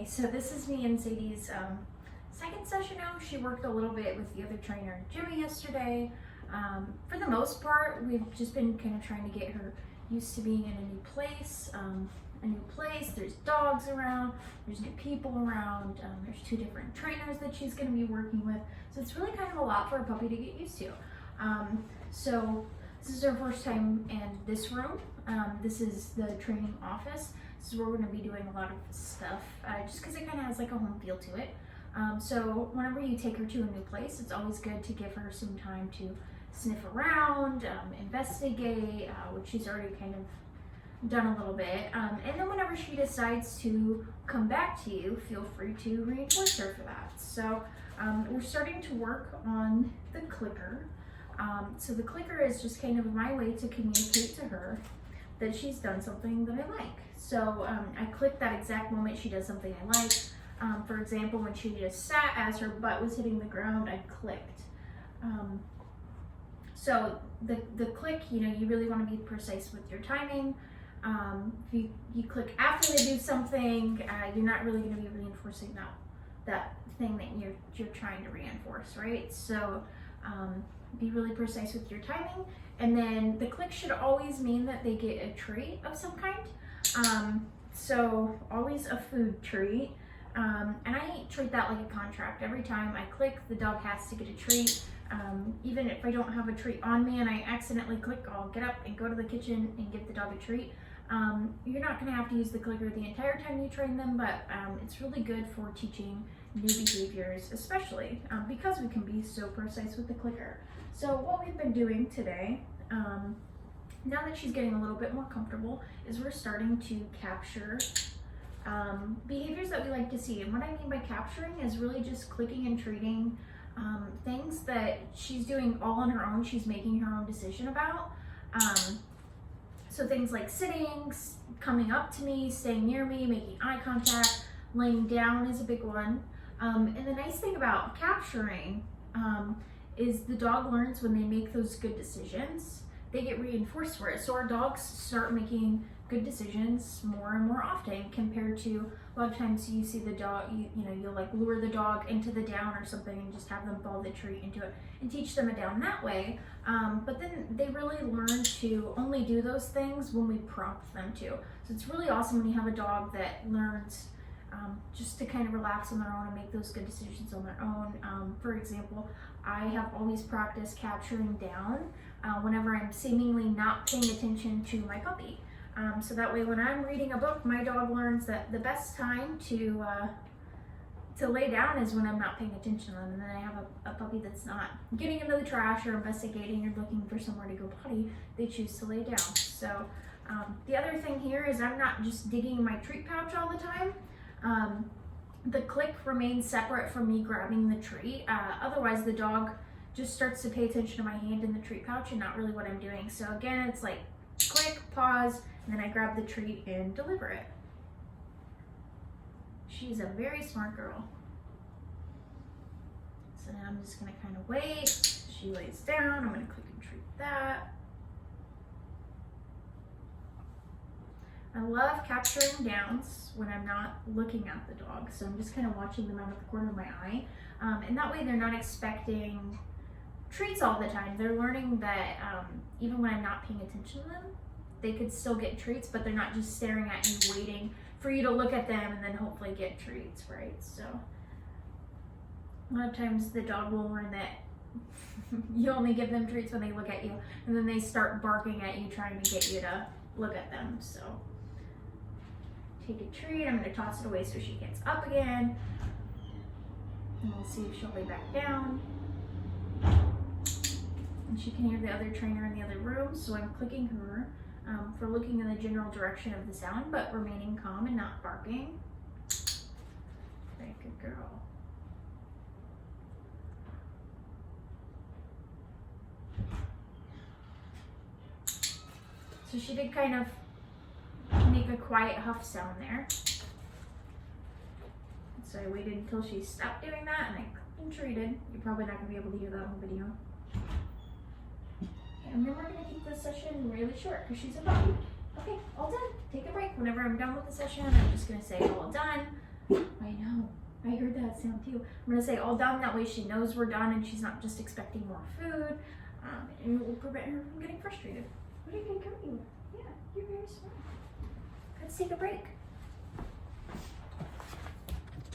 So this is me and Sadie's second session now. She worked a little bit with the other trainer, Jimmy, yesterday. For the most part, we've just been kind of trying to get her used to being in a new place. There's dogs around, there's new people around, there's 2 different trainers that she's going to be working with. So it's really kind of a lot for a puppy to get used to. So this is her first time in this room. This is the training office. This is where we're going to be doing a lot of stuff, just because it kind of has like a home feel to it. So whenever you take her to a new place, it's always good to give her some time to sniff around, investigate, which she's already kind of done a little bit. And then whenever she decides to come back to you, feel free to reinforce her for that. So we're starting to work on the clicker. So the clicker is just kind of my way to communicate to her that she's done something that I like. So I click that exact moment she does something I like. For example, when she just sat as her butt was hitting the ground, I clicked. So the click, you really want to be precise with your timing. If you click after they do something, you're not really going to be reinforcing that thing that you're trying to reinforce, right? So be really precise with your timing. And then the click should always mean that they get a treat of some kind. So always a food treat. And I treat that like a contract. Every time I click, the dog has to get a treat. Even if I don't have a treat on me and I accidentally click, I'll get up and go to the kitchen and give the dog a treat. You're not going to have to use the clicker the entire time you train them, but it's really good for teaching new behaviors, especially because we can be so precise with the clicker. So what we've been doing today, now that she's getting a little bit more comfortable, is we're starting to capture behaviors that we like to see. And what I mean by capturing is really just clicking and treating things that she's doing all on her own, she's making her own decision about. So things like sitting, coming up to me, staying near me, making eye contact, laying down is a big one. And the nice thing about capturing is the dog learns when they make those good decisions, they get reinforced for it. So our dogs start making good decisions more and more often, compared to a lot of times you see the dog, you'll like lure the dog into the down or something and just have them follow the treat into it and teach them a down that way. But then they really learn to only do those things when we prompt them to. So it's really awesome when you have a dog that learns just to kind of relax on their own and make those good decisions on their own. For example, I have always practiced capturing down whenever I'm seemingly not paying attention to my puppy. So that way when I'm reading a book, my dog learns that the best time to lay down is when I'm not paying attention to them. And then I have a puppy that's not getting into the trash or investigating or looking for somewhere to go potty, they choose to lay down. So the other thing here is I'm not just digging in my treat pouch all the time. The click remains separate from me grabbing the treat. Otherwise the dog just starts to pay attention to my hand in the treat pouch and not really what I'm doing. So again, it's like click, pause, and then I grab the treat and deliver it. She's a very smart girl. So now I'm just gonna kind of wait. She lays down, I'm gonna click and treat that. I love capturing downs when I'm not looking at the dog. So I'm just kind of watching them out of the corner of my eye. And that way they're not expecting treats all the time. They're learning that even when I'm not paying attention to them, they could still get treats, but they're not just staring at you waiting for you to look at them and then hopefully get treats, right? So a lot of times the dog will learn that you only give them treats when they look at you, and then they start barking at you trying to get you to look at them. So take a treat, I'm gonna toss it away so she gets up again, and we'll see if she'll lay back down. And she can hear the other trainer in the other room, so I'm clicking her for looking in the general direction of the sound, but remaining calm and not barking. Very good girl. So she did kind of make a quiet huff sound there. So I waited until she stopped doing that and I clicked and treated. You're probably not going to be able to hear that on the video. And then we're going to keep this session really short because she's a puppy. Okay, all done. Take a break. Whenever I'm done with the session, I'm just going to say all done. I know. I heard that sound too. I'm gonna say all done. That way she knows we're done and she's not just expecting more food. And it will prevent her from getting frustrated. What are you gonna come you? Yeah, you're very smart. Let's take a break.